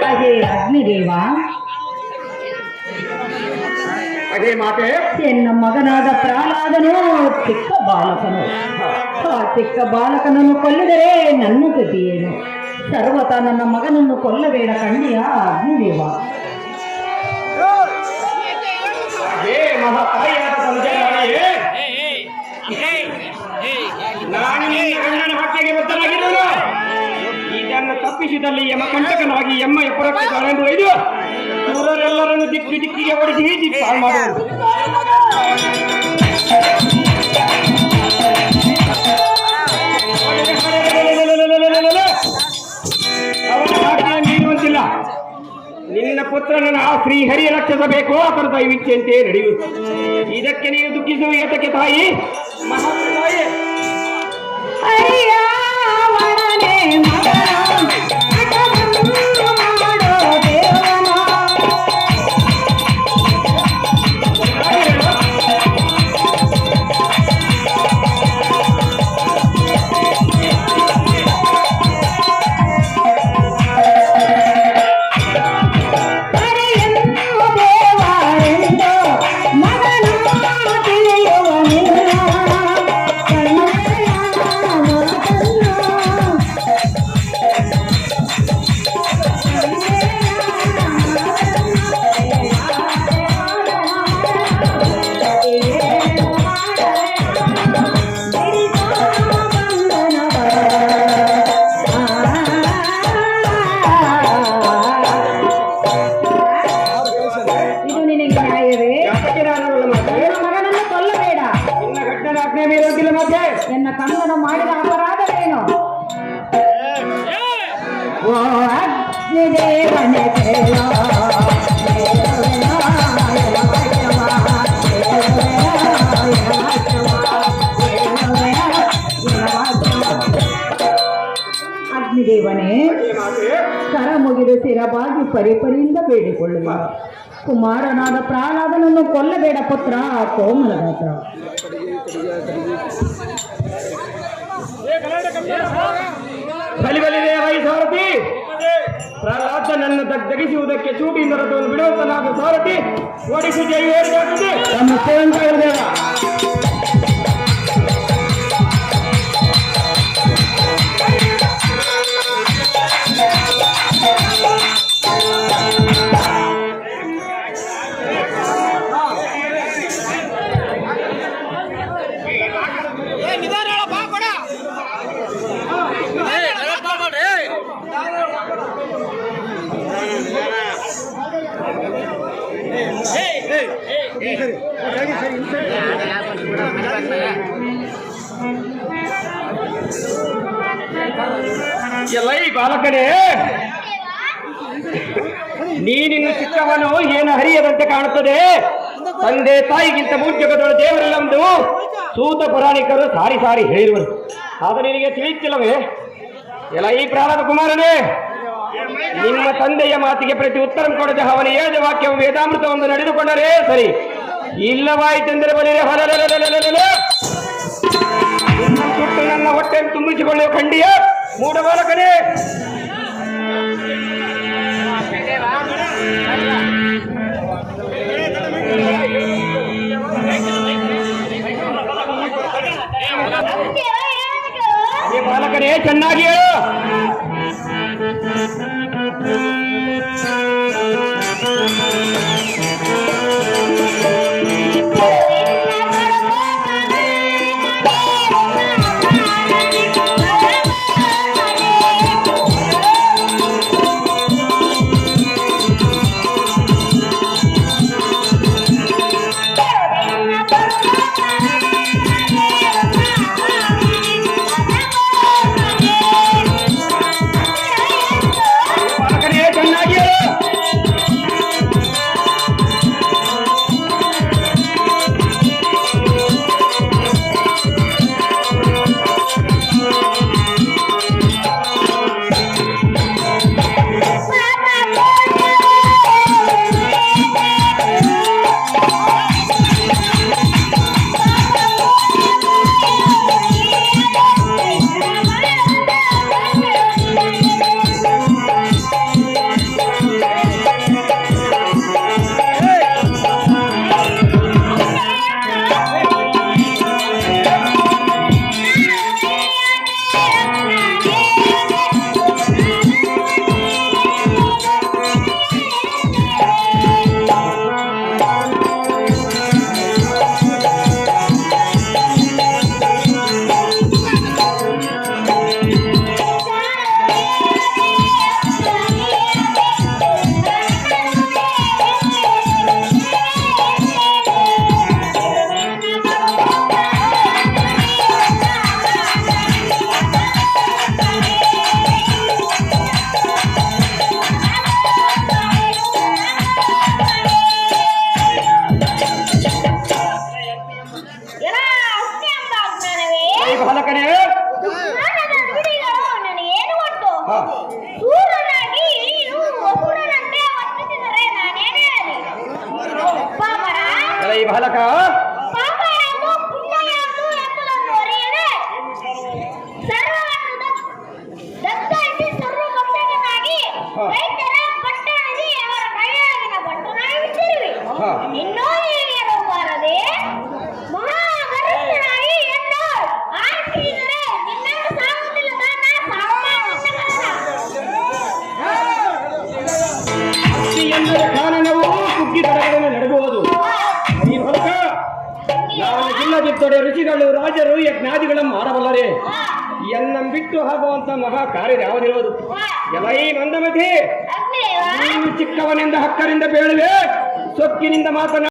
ಅದೇ ಅಗ್ನಿದೇವ, ಅದೇ ಮಾತೆ. ಎನ್ನ ಮಗನಾದ ಪ್ರಹ್ಲಾದನು ಚಿಕ್ಕ ಬಾಲಕನು. ಆ ಚಿಕ್ಕ ಬಾಲಕನನ್ನು ಕೊಲ್ಲಿದರೆ ನನ್ನ ಗತಿ ಏನು? ಸರ್ವತ ನನ್ನ ಮಗನನ್ನು ಕೊಲ್ಲಬೇಡ ಕಂಡಿಯ ಅಗ್ನಿದೇವ. ಮಹಾತಾಯಿಯಾದ ತಂದೆಯೇ, ನಾನು ನಿನ್ನ ಗಂಡನ ಹತ್ಯೆಗೆ ಬದ್ಧನಾಗಿರುವುದು. ಇದನ್ನು ತಪ್ಪಿಸಿದಲ್ಲಿ ಯಮಕಂಟಕನಾಗಿ ಎಮ್ಮ ಪುರಕ್ಕೆ ತಾಳೆಂದು ಒಯ್ದು ಇವರೆಲ್ಲರನ್ನು ದಿಕ್ಕಿಗೆ ಹೊಡೆಸಿ ಪಾಳು ಮಾಡುವುದು. ಅವನ ಆಜ್ಞೆ ಮೀರುವಂತಿಲ್ಲ. ನಿನ್ನ ಪುತ್ರನನ್ನು ಆ ಶ್ರೀಹರಿಯ ರಕ್ಷಿಸಬೇಕು, ಅದರ ದೈವಿಚ್ಛೆಯಂತೆ ನಡೆಯುವುದು. ಇದಕ್ಕೆ ನೀನು ದುಃಖಿಸುವ ಏತಕ್ಕೆ ತಾಯಿ? ಮಹಾತಾಯಿ ಎನ್ನ ಕಂದನ ಮಾಡಿದ ಅಪರಾಧವೇನು? ಓ ಅಗ್ನಿದೇವನೇ ಕೇಳೋ, ಅಗ್ನಿದೇವನೇ, ಕರ ಮುಗಿದು ಸ್ಥಿರವಾಗಿ ಪರಿಪರಿಯಿಂದ ಬೇಡಿಕೊಳ್ಳುವ. ಕುಮಾರನಾದ ಪ್ರಹ್ಲಾದನನ್ನು ಕೊಲ್ಲಬೇಡ ಪುತ್ರ ಕೋಮಲದಾತ. ಬಲಿಬಲಿದೆ ಸಾರಥಿ. ಪ್ರಹ್ಲಾದನನ್ನು ದಗಿಸುವುದಕ್ಕೆ ಚೂಟಿಯಿಂದ ರಥವನ್ನು ಬಿಡುವಂತನಾದ ಸಾರಥಿ ಓಡಿಸಿ ಜೈವೇರಿದೆ. ಎಲ್ಲ ಈ ಬಾಲಕನೇ, ನೀನಿನ್ನು ಚಿಕ್ಕವನು ಏನು ಹರಿಯದಂತೆ ಕಾಣುತ್ತದೆ. ತಂದೆ ತಾಯಿಗಿಂತ ಮೂರ್ಜಗದೊಳ ದೇವರೆಲ್ಲೊಂದು ಸೂತ ಪುರಾಣಿಕರು ಸಾರಿ ಸಾರಿ ಹೇಳಿರುವರು. ಆದರೆ ನಿನಗೆ ತಿಳಿಯುತ್ತಿಲ್ಲವೇ? ಎಲ್ಲ ಈ ಪ್ರಹ್ಲಾದ ಕುಮಾರನೇ, ನಿಮ್ಮ ತಂದೆಯ ಮಾತಿಗೆ ಪ್ರತಿ ಉತ್ತರ ಕೊಡದೆ ಅವನ ಹೇಳಿದ ವಾಕ್ಯವು ವೇದಾಮೃತವೊಂದು ನಡೆದುಕೊಂಡರೆ ಸರಿ, ಇಲ್ಲವಾಯಿತೆಂದರೆ ಬಲಿರೆ ಸುಟ್ಟು ನನ್ನ ಹೊಟ್ಟೆಯನ್ನು ತುಂಬಿಸಿಕೊಳ್ಳುವ ಖಂಡಿಯ ಮೂಢ ಬಾಲಕನೇ. ಬಾಲಕನೇ, ಚೆನ್ನಾಗಿ ಹೇಳು. ಬಾಲಕ ಪಾಪ ಯಾವುದು ಪುಣ್ಯ ಯಾವುದು ಎಂಬುದನ್ನು ಅರಿಯದೆ ಸರ್ವವನ್ನು ದತ್ತರಿಸಿ ಸರ್ವಕರ್ತನಾಗಿ ರೈತರ ಪಟ್ಟಣದಲ್ಲಿ ಅವರ ಕೈಯೊಳಗಿನ ಭಟ್ಟನಾಗಿರುವೆ. ಹಾ. ಇನ್ನೂ ಹಿರಿಯರು ಬಾರದೆ ಮಹಾಗರಿಷ್ಠನಾಗಿ ಎಂದು ಆರಿಸಿದರೆ ನಿನ್ನನ್ನು ಸಾಗುವುದಿಲ್ಲ ದಾನ ಎಂದರೆ ಕಾರಣವು ಕುಗ್ಗಿದರಗಳನ್ನು ನಡೆಯುವುದು. ಈ ಬಾಲಕ ನಾನು ಇಲ್ಲದಿದ್ದರೆ ಋಷಿಗಳು ರಾಜರು ಯಜ್ಞಾದಿಗಳ ಮಾಡಬಲ್ಲರೆ ಎನ್ನಂ ಬಿಟ್ಟು ಆಗುವಂತ ಮಹಾ ಕಾರ್ಯ ಯಾವುದಿರುವುದು? ಎಲೈ ಮಂದಮತಿ, ನೀನು ಚಿಕ್ಕವನಿಂದ ಹಕ್ಕರಿಂದ ಬೇಳುವೆ, ಸೊಕ್ಕಿನಿಂದ ಮಾತನಾಡಿ